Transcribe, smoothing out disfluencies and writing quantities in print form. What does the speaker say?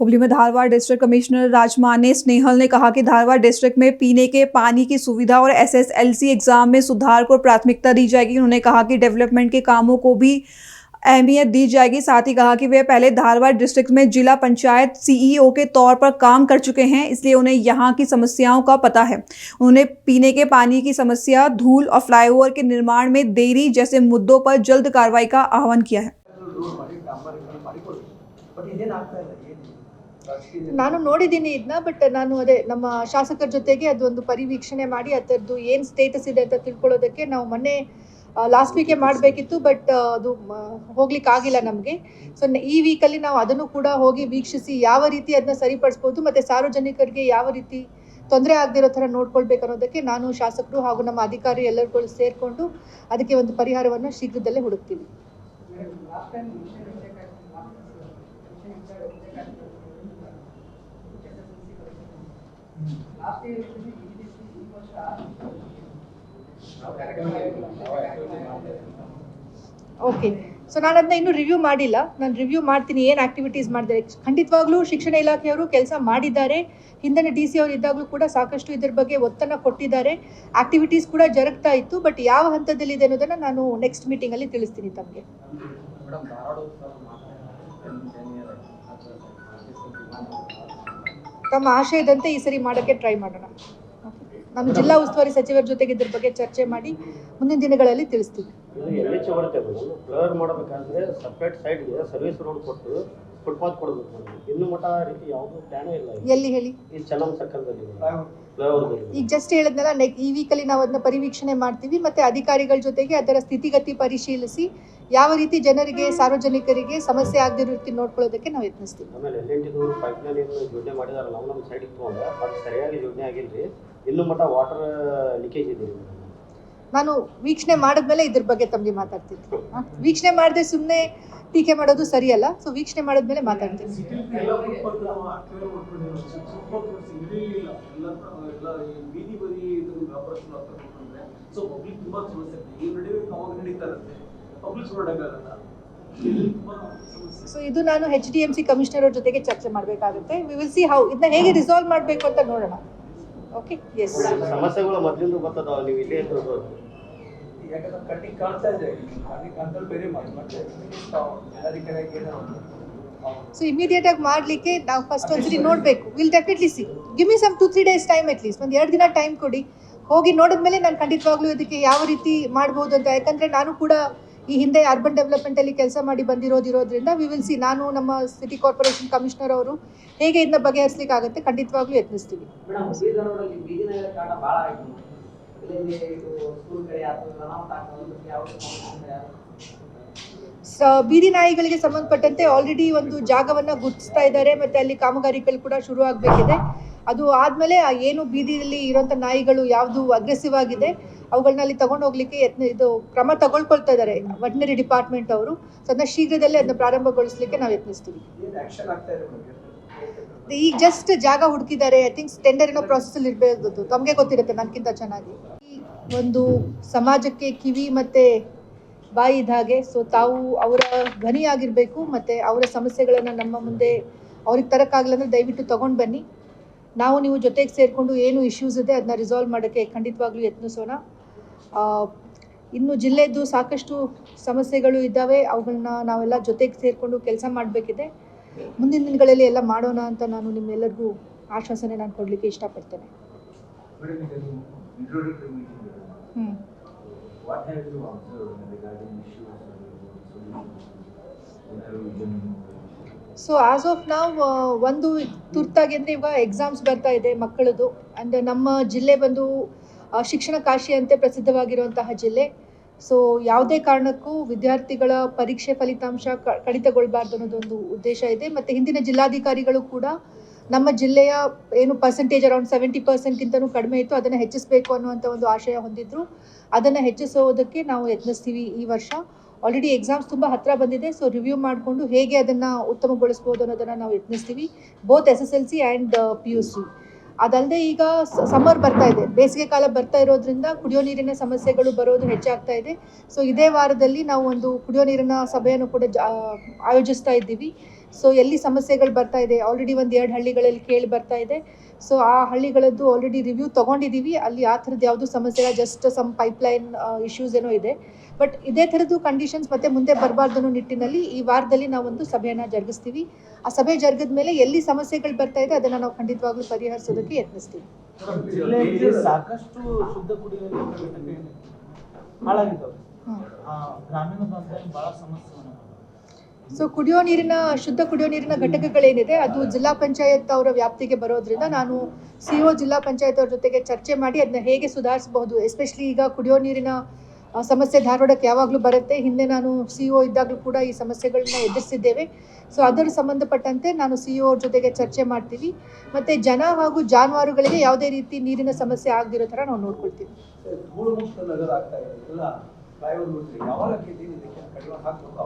हुबली में Dharwad district commissioner Rajmane Snehal ने कहा कि धारवाड़ डिस्ट्रिक्ट में पीने के पानी की सुविधा और एसएसएलसी एग्जाम में सुधार को प्राथमिकता दी जाएगी। उन्होंने कहा कि डेवलपमेंट के कामों को भी अहमियत दी जाएगी। साथ ही कहा कि वे पहले धारवाड़ डिस्ट्रिक्ट में जिला पंचायत सीईओ के तौर पर काम कर चुके हैं, इसलिए उन्हें यहाँ की समस्याओं का पता है। उन्होंने पीने के पानी की समस्या, धूल और फ्लाईओवर के निर्माण में देरी जैसे मुद्दों पर जल्द कार्रवाई का आह्वान किया है। ನಾನು ನೋಡಿದ್ದೀನಿ ಇದನ್ನ, ಬಟ್ ನಾನು ಅದೇ ನಮ್ಮ ಶಾಸಕರ ಜೊತೆಗೆ ಅದೊಂದು ಪರಿವೀಕ್ಷಣೆ ಮಾಡಿ ಅದರದ್ದು ಏನು ಸ್ಟೇಟಸ್ ಇದೆ ಅಂತ ತಿಳ್ಕೊಳ್ಳೋದಕ್ಕೆ ನಾವು ಮೊನ್ನೆ ಲಾಸ್ಟ್ ವೀಕೆ ಮಾಡಬೇಕಿತ್ತು, ಬಟ್ ಅದು ಹೋಗ್ಲಿಕ್ಕೆ ಆಗಿಲ್ಲ ನಮಗೆ. ಸೊ ಈ ವೀಕಲ್ಲಿ ನಾವು ಅದನ್ನು ಕೂಡ ಹೋಗಿ ವೀಕ್ಷಿಸಿ ಯಾವ ರೀತಿ ಅದನ್ನ ಸರಿಪಡಿಸ್ಬೋದು ಮತ್ತು ಸಾರ್ವಜನಿಕರಿಗೆ ಯಾವ ರೀತಿ ತೊಂದರೆ ಆಗದಿರೋ ಥರ ನೋಡ್ಕೊಳ್ಬೇಕು ಅನ್ನೋದಕ್ಕೆ ನಾನು ಶಾಸಕರು ಹಾಗೂ ನಮ್ಮ ಅಧಿಕಾರಿ ಎಲ್ಲರೂ ಸೇರಿಕೊಂಡು ಅದಕ್ಕೆ ಒಂದು ಪರಿಹಾರವನ್ನು ಶೀಘ್ರದಲ್ಲೇ ಹುಡುಕ್ತೀವಿ. ಓಕೆ, ಸೊ ನಾನು ಅದನ್ನ ಇನ್ನೂ ರಿವ್ಯೂ ಮಾಡಿಲ್ಲ. ನಾನು ರಿವ್ಯೂ ಮಾಡ್ತೀನಿ ಏನು ಆ್ಯಕ್ಟಿವಿಟೀಸ್ ಮಾಡಿದ್ದಾರೆ. ಖಂಡಿತವಾಗ್ಲೂ ಶಿಕ್ಷಣ ಇಲಾಖೆಯವರು ಕೆಲಸ ಮಾಡಿದ್ದಾರೆ. ಹಿಂದಿನ ಡಿ ಸಿ ಅವರು ಇದ್ದಾಗಲೂ ಕೂಡ ಸಾಕಷ್ಟು ಇದ್ರ ಬಗ್ಗೆ ಒತ್ತನ್ನು ಕೊಟ್ಟಿದ್ದಾರೆ. ಆ್ಯಕ್ಟಿವಿಟೀಸ್ ಕೂಡ ಜರುಗ್ತಾ ಇತ್ತು, ಬಟ್ ಯಾವ ಹಂತದಲ್ಲಿದೆ ಅನ್ನೋದನ್ನು ನಾನು ನೆಕ್ಸ್ಟ್ ಮೀಟಿಂಗಲ್ಲಿ ತಿಳಿಸ್ತೀನಿ ತಮಗೆ. ತಮ್ಮ ಆಶಯದಂತೆ ಈ ಸರಿ ಮಾಡೋಕ್ಕೆ ಟ್ರೈ ಮಾಡೋಣ. ನಾನು ಜಿಲ್ಲಾ ಉಸ್ತುವಾರಿ ಸಚಿವರ ಜೊತೆಗೆ ಇದ್ರ ಬಗ್ಗೆ ಚರ್ಚೆ ಮಾಡಿ ಮುಂದಿನ ದಿನಗಳಲ್ಲಿ ತಿಳಿಸ್ತೀವಿ. ಎಲ್ಲಿ ಹೇಳಿ? ಈಗ ಜಸ್ಟ್ ಹೇಳಿದ್ನಲ್ಲ, ಈ ವೀಕಲ್ಲಿ ನಾವು ಅದನ್ನ ಪರಿವೀಕ್ಷಣೆ ಮಾಡ್ತೀವಿ ಮತ್ತು ಅಧಿಕಾರಿಗಳ ಜೊತೆಗೆ ಅದರ ಸ್ಥಿತಿಗತಿ ಪರಿಶೀಲಿಸಿ ಯಾವ ರೀತಿ ಜನರಿಗೆ, ಸಾರ್ವಜನಿಕರಿಗೆ ಸಮಸ್ಯೆ ಆಗದಿರೋ ರೀತಿ ನೋಡ್ಕೊಳ್ಳೋದಕ್ಕೆ ನಾವು ಯತ್ನಿಸ್ತೀವಿ. ನಾನು ವೀಕ್ಷಣೆ ಮಾಡಿದ್ಮೇಲೆ ಇದ್ರ ಬಗ್ಗೆ ತಮಗೆ ಮಾತಾಡ್ತೀನಿ. ವೀಕ್ಷಣೆ ಮಾಡದೆ ಸುಮ್ಮನೆ ಟೀಕೆ ಮಾಡೋದು ಸರಿಯಲ್ಲ. ಸೊ ವೀಕ್ಷಣೆ ಮಾಡಿದ್ಮೇಲೆ ಮಾತಾಡ್ತೀನಿ. ಸೊ ಇದು ನಾನು HDMC ಕಮಿಷನರ್ ಅವ್ರ ಜೊತೆಗೆ ಚರ್ಚೆ ಮಾಡಬೇಕಾಗುತ್ತೆ. ವಿ ವಿಲ್ ಸಿ ಹೌ ಇದನ್ನ ಹೇಗೆ ರಿಸಾಲ್ವ್ ಮಾಡಬೇಕು ಅಂತ ನೋಡೋಣ. Okay, yes. ಸಮಸ್ಯೆಗಳು ಮೊದಲಿಂದ ಗೊತ್ತದ, ನೀವು ಇಲ್ಲೇ ಇರೋದು ಯಾಕಂದ್ರೆ ಕಟ್ಟಿಂಗ್ ಕಾಣ್ತಾ ಇದೆ, ಕಂಟ್ರೋಲ್ ಬೇರೆ ಮಾಡಿ ಸೊ ಇಮಿಡಿಯೇಟ್ ಆಗಿ ಮಾಡಲಿಕ್ಕೆ ನಾವು ಫಸ್ಟ್ ಒಂದ್ಸರಿ ನೋಡಬೇಕು. Will definitely see. Give me some 2-3 days time, at least ಒಂದು 2 ದಿನ ಟೈಮ್ ಕೊಡಿ. ಹೋಗಿ ನೋಡಿದ್ಮೇಲೆ ನಾನು ಖಂಡಿತವಾಗ್ಲೂ ಇದಕ್ಕೆ ಯಾವ ರೀತಿ ಮಾಡ್ಬೋದು ಅಂತ. ಯಾಕಂದರೆ ನಾನು ಕೂಡ ಈ ಹಿಂದೆ ಅರ್ಬನ್ ಡೆವಲಪ್ಮೆಂಟಲ್ಲಿ ಕೆಲಸ ಮಾಡಿ ಬಂದಿರೋದ್ರಿಂದ ವಿ ವಿಲ್ ಸಿ. ನಾನು ನಮ್ಮ ಸಿಟಿ ಕಾರ್ಪೊರೇಷನ್ ಕಮಿಷನರ್ ಅವರು ಹೇಗೆ ಇದನ್ನ ಬಗೆಹರಿಸಲಿಕ್ಕೆ ಆಗುತ್ತೆ ಖಂಡಿತವಾಗ್ಲೂ ಯತ್ನಿಸ್ತೀವಿ. ಬೀದಿ ನಾಯಿಗಳಿಗೆ ಸಂಬಂಧಪಟ್ಟಂತೆ ಆಲ್ರೆಡಿ ಒಂದು ಜಾಗವನ್ನು ಗುರುತಿಸ್ತಾ ಇದ್ದಾರೆ ಮತ್ತು ಅಲ್ಲಿ ಕಾಮಗಾರಿಗಳು ಕೂಡ ಶುರು ಆಗಬೇಕಿದೆ. ಅದು ಆದಮೇಲೆ ಏನು ಬೀದಿಯಲ್ಲಿ ಇರೋಂಥ ನಾಯಿಗಳು ಯಾವುದು ಅಗ್ರೆಸಿವ್ ಆಗಿದೆ ಅವುಗಳನ್ನ ಅಲ್ಲಿ ತಗೊಂಡು ಹೋಗ್ಲಿಕ್ಕೆ ಇದು ಕ್ರಮ ತಗೊಳ್ಕೊಳ್ತಾ ಇದ್ದಾರೆ ವೆಟರ್ನರಿ ಡಿಪಾರ್ಟ್ಮೆಂಟ್ ಅವರು. ಸೊ ಅದನ್ನ ಶೀಘ್ರದಲ್ಲೇ ಅದನ್ನ ಪ್ರಾರಂಭಗೊಳಿಸಲಿಕ್ಕೆ ನಾವು ಯತ್ನಿಸ್ತೀವಿ. ಈಗ ಜಸ್ಟ್ ಜಾಗ ಹುಡುಕಿದ್ದಾರೆ. ಐ ಥಿಂಕ್ ಟೆಂಡರ್ ಏನೋ ಪ್ರೊಸೆಸಲ್ಲಿ ಇರಬೇಕು, ತಮಗೆ ಗೊತ್ತಿರುತ್ತೆ ನನಗಿಂತ ಚೆನ್ನಾಗಿ. ಈ ಒಂದು ಸಮಾಜಕ್ಕೆ ಕಿವಿ ಮತ್ತು ಬಾಯಿ ಇದ್ದ ಹಾಗೆ. ಸೊ ತಾವು ಅವರ ಧ್ವನಿಯಾಗಿರಬೇಕು ಮತ್ತು ಅವರ ಸಮಸ್ಯೆಗಳನ್ನು ನಮ್ಮ ಮುಂದೆ ಅವ್ರಿಗೆ ತರೋಕ್ಕಾಗಲ್ಲ ಅಂದರೆ ದಯವಿಟ್ಟು ತೊಗೊಂಡು ಬನ್ನಿ. ನಾವು ನೀವು ಜೊತೆಗೆ ಸೇರಿಕೊಂಡು ಏನು ಇಶ್ಯೂಸ್ ಇದೆ ಅದನ್ನ ರಿಸಾಲ್ವ್ ಮಾಡೋಕ್ಕೆ ಖಂಡಿತವಾಗ್ಲೂ ಯತ್ನಿಸೋಣ. ಇನ್ನು ಜಿಲ್ಲೆದು ಸಾಕಷ್ಟು ಸಮಸ್ಯೆಗಳು ಇದ್ದಾವೆ, ಅವುಗಳನ್ನ ನಾವೆಲ್ಲ ಜೊತೆಗೆ ಸೇರಿಕೊಂಡು ಕೆಲಸ ಮಾಡಬೇಕಿದೆ. ಮುಂದಿನ ದಿನಗಳಲ್ಲಿ ಎಲ್ಲ ಮಾಡೋಣ ಅಂತ ನಾನು ನಿಮ್ಮೆಲ್ಲರಿಗೂ ಆಶ್ವಾಸನೆ ನಾನು ಕೊಡಲಿಕ್ಕೆ ಇಷ್ಟಪಡ್ತೇನೆ. ಸೊ ಆಸ್ ಆಫ್ ನಾವು ಒಂದು ತುರ್ತಾಗಿ ಅಂದರೆ ಇವಾಗ ಎಕ್ಸಾಮ್ಸ್ ಬರ್ತಾ ಇದೆ ಮಕ್ಕಳದು. ಆ್ಯಂಡ್ ನಮ್ಮ ಜಿಲ್ಲೆ ಬಂದು ಶಿಕ್ಷಣ ಕಾಶಿ ಅಂತೆ ಪ್ರಸಿದ್ಧವಾಗಿರುವಂತಹ ಜಿಲ್ಲೆ. ಸೊ ಯಾವುದೇ ಕಾರಣಕ್ಕೂ ವಿದ್ಯಾರ್ಥಿಗಳ ಪರೀಕ್ಷೆ ಫಲಿತಾಂಶ ಕಡಿತಗೊಳ್ಬಾರ್ದು ಅನ್ನೋದೊಂದು ಉದ್ದೇಶ ಇದೆ. ಮತ್ತು ಹಿಂದಿನ ಜಿಲ್ಲಾಧಿಕಾರಿಗಳು ಕೂಡ ನಮ್ಮ ಜಿಲ್ಲೆಯ ಏನು ಪರ್ಸೆಂಟೇಜ್ ಅರೌಂಡ್ 70%ಗಿಂತನೂ ಕಡಿಮೆ ಇತ್ತು, ಅದನ್ನು ಹೆಚ್ಚಿಸಬೇಕು ಅನ್ನುವಂಥ ಒಂದು ಆಶಯ ಹೊಂದಿದ್ರು. ಅದನ್ನು ಹೆಚ್ಚಿಸೋದಕ್ಕೆ ನಾವು ಯತ್ನಿಸ್ತೀವಿ ಈ ವರ್ಷ. ಆಲ್ರೆಡಿ ಎಕ್ಸಾಮ್ಸ್ ತುಂಬ ಹತ್ತಿರ ಬಂದಿದೆ. ಸೊ ರಿವ್ಯೂ ಮಾಡಿಕೊಂಡು ಹೇಗೆ ಅದನ್ನು ಉತ್ತಮಗೊಳಿಸ್ಬೋದು ಅನ್ನೋದನ್ನು ನಾವು ಯತ್ನಿಸ್ತೀವಿ, ಬೋತ್ SSLC ಆ್ಯಂಡ್ PUC. ಅದಲ್ಲದೆ ಈಗ ಸಮ್ಮರ್ ಬರ್ತಾ ಇದೆ, ಬೇಸಿಗೆ ಕಾಲ ಬರ್ತಾ ಇರೋದ್ರಿಂದ ಕುಡಿಯೋ ನೀರಿನ ಸಮಸ್ಯೆಗಳು ಬರೋದು ಹೆಚ್ಚಾಗ್ತಾ ಇದೆ. ಸೊ ಇದೇ ವಾರದಲ್ಲಿ ನಾವು ಒಂದು ಕುಡಿಯೋ ನೀರಿನ ಸಭೆಯನ್ನು ಕೂಡ ಆಯೋಜಿಸ್ತಾ ಇದ್ದೀವಿ. ಸೊ ಎಲ್ಲಿ ಸಮಸ್ಯೆಗಳು ಬರ್ತಾ ಇದೆ, ಆಲ್ರೆಡಿ 1-2 ಹಳ್ಳಿಗಳಲ್ಲಿ ಕೇಳಿ ಬರ್ತಾ ಇದೆ. ಸೊ ಆ ಹಳ್ಳಿಗಳದ್ದು ಆಲ್ರೆಡಿ ರಿವ್ಯೂ ತೊಗೊಂಡಿದ್ದೀವಿ. ಅಲ್ಲಿ ಆ ಥರದ್ದು ಯಾವುದೂ ಸಮಸ್ಯೆ ಇಲ್ಲ, ಜಸ್ಟ್ ಸಮ್ ಪೈಪ್ಲೈನ್ ಇಶ್ಯೂಸ್ ಏನೋ ಇದೆ. ಬಟ್ ಇದೇ ಥರದ್ದು ಕಂಡೀಷನ್ಸ್ ಮತ್ತೆ ಮುಂದೆ ಬರಬಾರ್ದು ಅನ್ನೋ ನಿಟ್ಟಿನಲ್ಲಿ ಈ ವಾರದಲ್ಲಿ ನಾವೊಂದು ಸಭೆಯನ್ನು ಜರುಗಿಸ್ತೀವಿ. ಆ ಸಭೆ ಜರುಗಿದ ಮೇಲೆ ಎಲ್ಲಿ ಸಮಸ್ಯೆಗಳು ಬರ್ತಾ ಇದೆ ಅದನ್ನು ನಾವು ಖಂಡಿತವಾಗ್ಲೂ ಪರಿಹರಿಸೋದಕ್ಕೆ ಯತ್ನಿಸ್ತೀವಿ. ಜಿಲ್ಲೆಯಲ್ಲಿ ಸಾಕಷ್ಟು ಶುದ್ಧ ಕುಡಿಯುವ ನೀರಿನ ಹಾಳಾಗಿದ್ದಾವೆ. ಗ್ರಾಮೀಣ ಭಾಗದಲ್ಲಿ ಬಹಳ ಸಮಸ್ಯೆ. ಸೊ ಶುದ್ಧ ಕುಡಿಯೋ ನೀರಿನ ಘಟಕಗಳೇನಿದೆ ಅದು ಜಿಲ್ಲಾ ಪಂಚಾಯತ್ ಅವರ ವ್ಯಾಪ್ತಿಗೆ ಬರೋದ್ರಿಂದ ನಾನು CO ಜಿಲ್ಲಾ ಪಂಚಾಯತ್ ಅವ್ರ ಜೊತೆಗೆ ಚರ್ಚೆ ಮಾಡಿ ಅದನ್ನ ಹೇಗೆ ಸುಧಾರಿಸಬಹುದು. ಎಸ್ಪೆಷಲಿ ಈಗ ಕುಡಿಯೋ ನೀರಿನ ಸಮಸ್ಯೆ ಧಾರವಾಡಕ್ಕೆ ಯಾವಾಗಲೂ ಬರುತ್ತೆ. ಹಿಂದೆ ನಾನು CO ಇದ್ದಾಗಲೂ ಕೂಡ ಈ ಸಮಸ್ಯೆಗಳನ್ನ ಎದುರಿಸಿದ್ದೇವೆ. ಸೊ ಅದರ ಸಂಬಂಧಪಟ್ಟಂತೆ ನಾನು CO ಅವ್ರ ಜೊತೆಗೆ ಚರ್ಚೆ ಮಾಡ್ತೀವಿ. ಮತ್ತು ಜನ ಹಾಗೂ ಜಾನುವಾರುಗಳಿಗೆ ಯಾವುದೇ ರೀತಿ ನೀರಿನ ಸಮಸ್ಯೆ ಆಗದಿರೋ ಥರ ನಾವು ನೋಡ್ಕೊಳ್ತೀವಿ. ಫ್ಲೈಓವರ್ ಯಾವಾಗ ಇದಕ್ಕೆ ಕಡಿಮೆ ಹಾಕಬೇಕು.